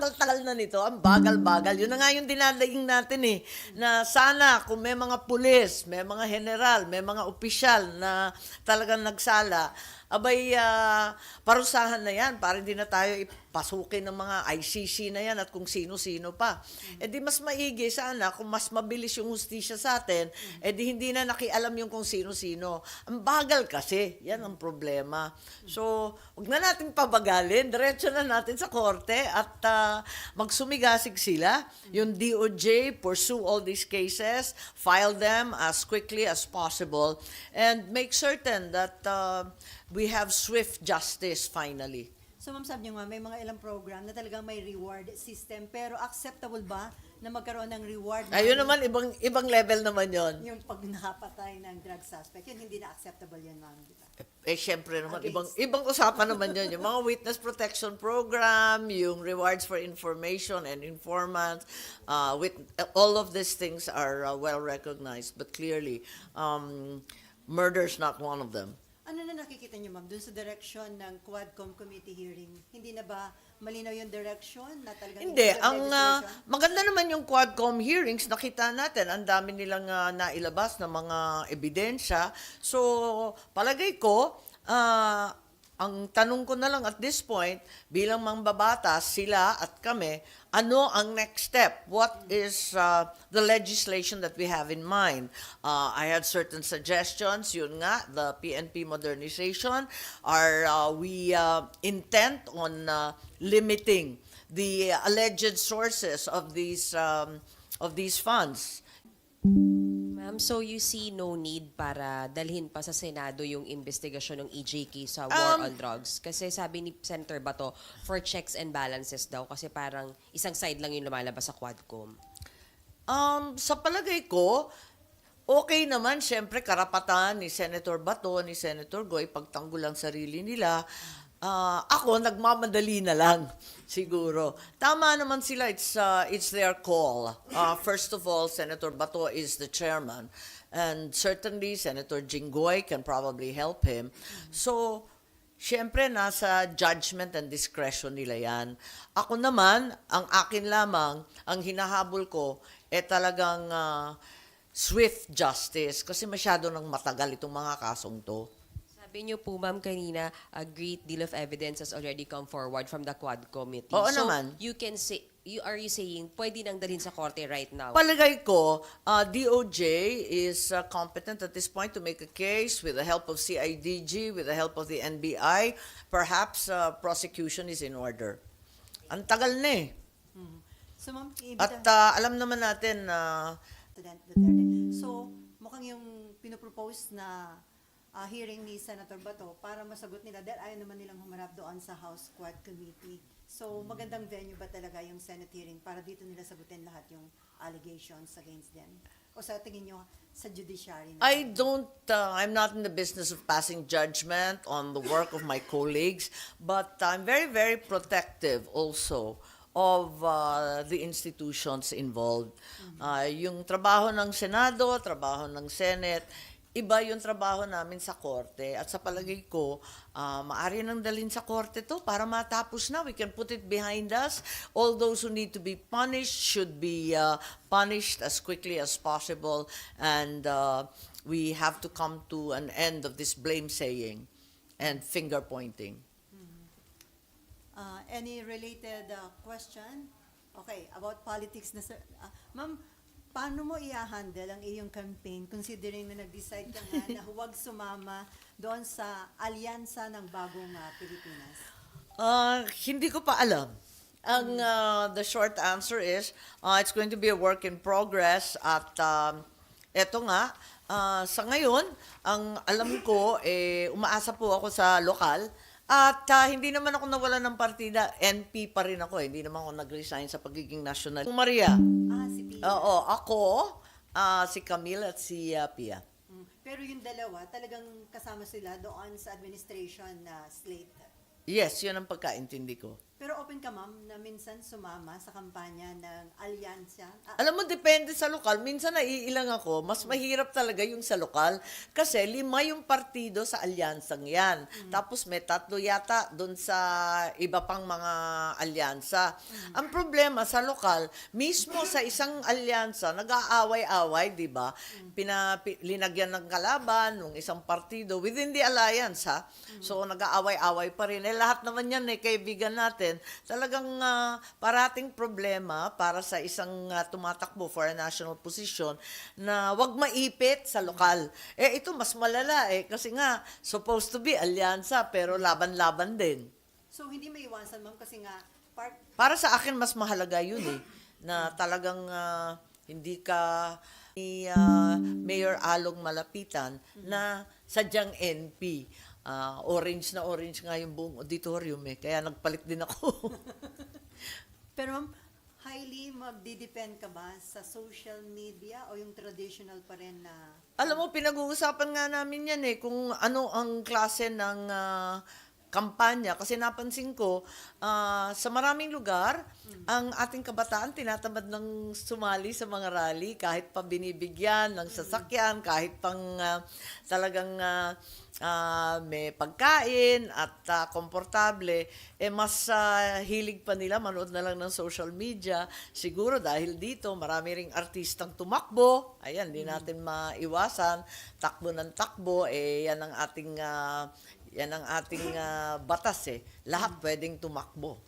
tagal-tagal na nito, ang bagal-bagal. Yun na nga yung dinadaing natin eh, na sana kung may mga pulis, may mga general, may mga opisyal na talagang nagsala, abay, parusahan na yan para hindi na tayo ipasukin ng mga ICC na yan at kung sino-sino pa. Eh di mas maigi sana kung mas mabilis yung hustisya sa atin, eh di hindi na nakialam yung kung sino-sino. Ang bagal kasi, yan ang problema. So, huwag na natin pabagalin, diretso na natin sa korte at magsumigasig sila. Yung DOJ, pursue all these cases, file them as quickly as possible, and make certain that we have swift justice finally. So ma'am, sabi niyo nga, may mga ilang program na talagang may reward system, pero acceptable ba na magkaroon ng reward? Ayun naman, ibang level naman yon. Yung pag nakapatay ng drug suspect, yun hindi na acceptable yun, ma'am. Di ba? Eh, syempre naman, Against. ibang usapan naman yun. Yung mga witness protection program, yung rewards for information and informants, with all of these things are well recognized. But clearly, murder's not one of them. Ano na nakikita niyo, ma'am, dun sa direction ng Quadcom committee hearing? Hindi na ba malinaw yung direction na talagang Hindi, yung ang legislation? maganda naman yung Quadcom hearings, nakita natin, ang dami nilang nailabas ng mga ebidensya. So, palagay ko, ang tanong ko na lang at this point, bilang mambabatas, sila at kami, ano ang next step? What is the legislation that we have in mind? I had certain suggestions, yun nga, the PNP modernization. Are we intent on limiting the alleged sources of these funds? Ma'am, so you see no need para dalhin pa sa Senado yung investigasyon ng EJK sa war on drugs? Kasi sabi ni Senator Bato, for checks and balances daw kasi parang isang side lang yung lumalabas sa Quadcom. Sa palagay ko, okay naman, syempre, karapatan ni Senator Bato, ni Senator Goy, pagtanggol ang sarili nila. Ako, nagmamadali na lang, siguro. Tama naman sila, it's their call. First of all, Senator Bato is the chairman. And certainly, Senator Jinggoy can probably help him. So, syempre, nasa judgment and discretion nila yan. Ako naman, ang akin lamang, ang hinahabol ko, talagang swift justice. Kasi masyado nang matagal itong mga kasong to. Sabi niyo po, ma'am, kanina, a great deal of evidence has already come forward from the Quad Committee. Oo so, naman. you can say, are you saying, pwede nang dalhin sa korte right now? Palagay ko, DOJ is competent at this point to make a case with the help of CIDG, with the help of the NBI. Perhaps prosecution is in order. Ang tagal na eh. So ma'am, At alam naman natin na President Duterte. So, mukhang yung pinopropose na hearing ni Senator Bato para masagot nila dahil ayaw naman nilang humarap doon sa House Quad Committee. So, magandang venue ba talaga yung Senate hearing para dito nila sagutin lahat yung allegations against them? O sa tingin nyo, sa judiciary na? I'm not in the business of passing judgment on the work of my colleagues, but I'm very, very protective also of the institutions involved. Yung trabaho ng Senado, trabaho ng Senate, iba yung trabaho namin sa korte. At sa palagay ko, maaari nang dalhin sa korte to para matapos na. We can put it behind us. All those who need to be punished should be punished as quickly as possible. And we have to come to an end of this blame saying and finger pointing. Any related question? Okay, about politics na sir. Ma'am, paano mo i-handle ang iyong campaign considering na nag-decide ka nga na huwag sumama doon sa alyansa ng bagong Pilipinas? Hindi ko pa alam. The short answer is, it's going to be a work in progress at eto nga, sa ngayon, ang alam ko, umaasa po ako sa lokal at hindi naman ako nawala ng partida. NP pa rin ako. Hindi naman ako nag-resign sa pagiging national. Maria. Si Pia. Oo, ako, si Camille at si Pia. Pero yung dalawa, talagang kasama sila doon sa administration na slate. Yes, yun ang pagkaintindi ko. Pero open ka, ma'am, na minsan sumama sa kampanya ng alyansa. Alam mo, depende sa lokal. Minsan naiilang ako, mas mahirap talaga yung sa lokal. Kasi 5 yung partido sa alyansang yan. Tapos may 3 yata doon sa iba pang mga alyansa. Ang problema sa lokal, mismo sa isang alyansa, nag-aaway-away, di ba? Linagyan ng kalaban ng isang partido within the alliance, ha? So, nag-aaway-away pa rin. Lahat naman yan, kaibigan natin, talagang parating problema para sa isang tumatakbo for a national position na wag maipit sa lokal. Ito mas malala kasi nga supposed to be alyansa pero laban-laban din. So, hindi maiwasan, ma'am, kasi nga Para sa akin mas mahalaga yun na talagang hindi ka ni Mayor Along malapitan na sadyang NP. Orange na orange nga yung buong auditorium kaya nagpalit din ako. Pero ma'am, highly magdidepend ka ba sa social media o yung traditional pa rin na... Alam mo, pinag-uusapan nga namin yan kung ano ang klase ng kampanya. Kasi napansin ko, sa maraming lugar, ang ating kabataan tinatamad ng sumali sa mga rally, kahit pa binibigyan ng sasakyan, kahit pang talagang may pagkain at komportable, mas hilig pa nila manood na lang ng social media. Siguro dahil dito, marami ring artistang tumakbo. Ayan, di natin maiwasan. Takbo ng takbo, yan ang ating batas Lahat pwedeng tumakbo.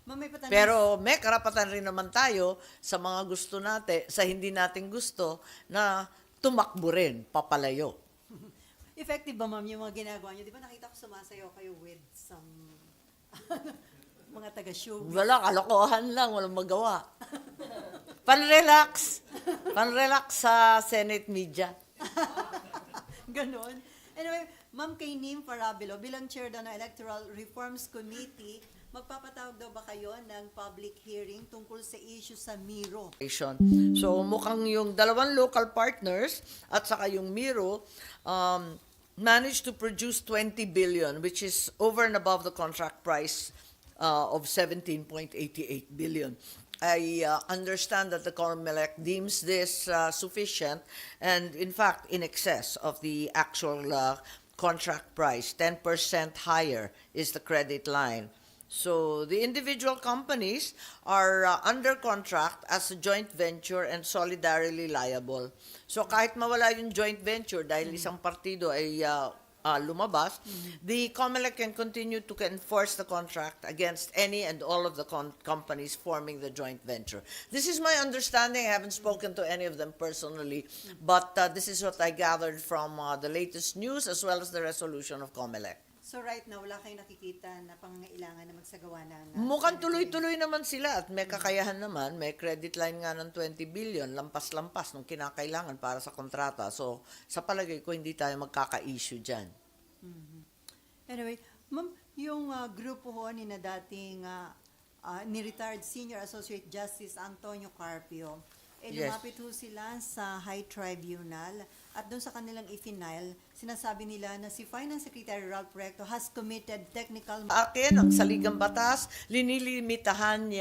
Ma'am, may patanong. Pero may karapatan rin naman tayo sa mga gusto natin, sa hindi natin gusto, na tumakbo rin, papalayo. Effective ba, ma'am, yung mga ginagawa niyo? Di ba nakita ko sumasayaw kayo with some mga taga-show? Wala, kalokohan lang, walang magawa. Pan-relax sa Senate media. Ganon. Anyway, ma'am, kay Nim Farabilo, bilang chair daw ng Electoral Reforms Committee, magpapatawag daw ba kayo ng public hearing tungkol sa issue sa Miro? So mukhang yung 2 local partners at saka yung Miro managed to produce 20 billion, which is over and above the contract price of 17.88 billion. I understand that the COMELEC deems this sufficient and in fact in excess of the actual contract price. 10% higher is the credit line. So the individual companies are under contract as a joint venture and solidarily liable. So kahit mawala yung joint venture dahil isang partido ay lumabas, the COMELEC can continue to enforce the contract against any and all of the companies forming the joint venture. This is my understanding. I haven't spoken to any of them personally, but this is what I gathered from the latest news as well as the resolution of COMELEC. So right now, wala kayong nakikita na pangangailangan na magsagawa ng... Mukhang tuloy-tuloy naman sila at may kakayahan naman. May credit line nga ng 20 billion, lampas-lampas nung kinakailangan para sa kontrata. So, sa palagay ko, hindi tayo magkaka-issue dyan. Anyway, ma'am, yung grupo ho ni na dating ni retired Senior Associate Justice Antonio Carpio, Yes. lumapit ho sila sa High Tribunal at doon sa kanilang i-file, sinasabi nila na si Finance Secretary Ralph Recto has committed technical... Akin, ang saligang batas, linilimitahan niya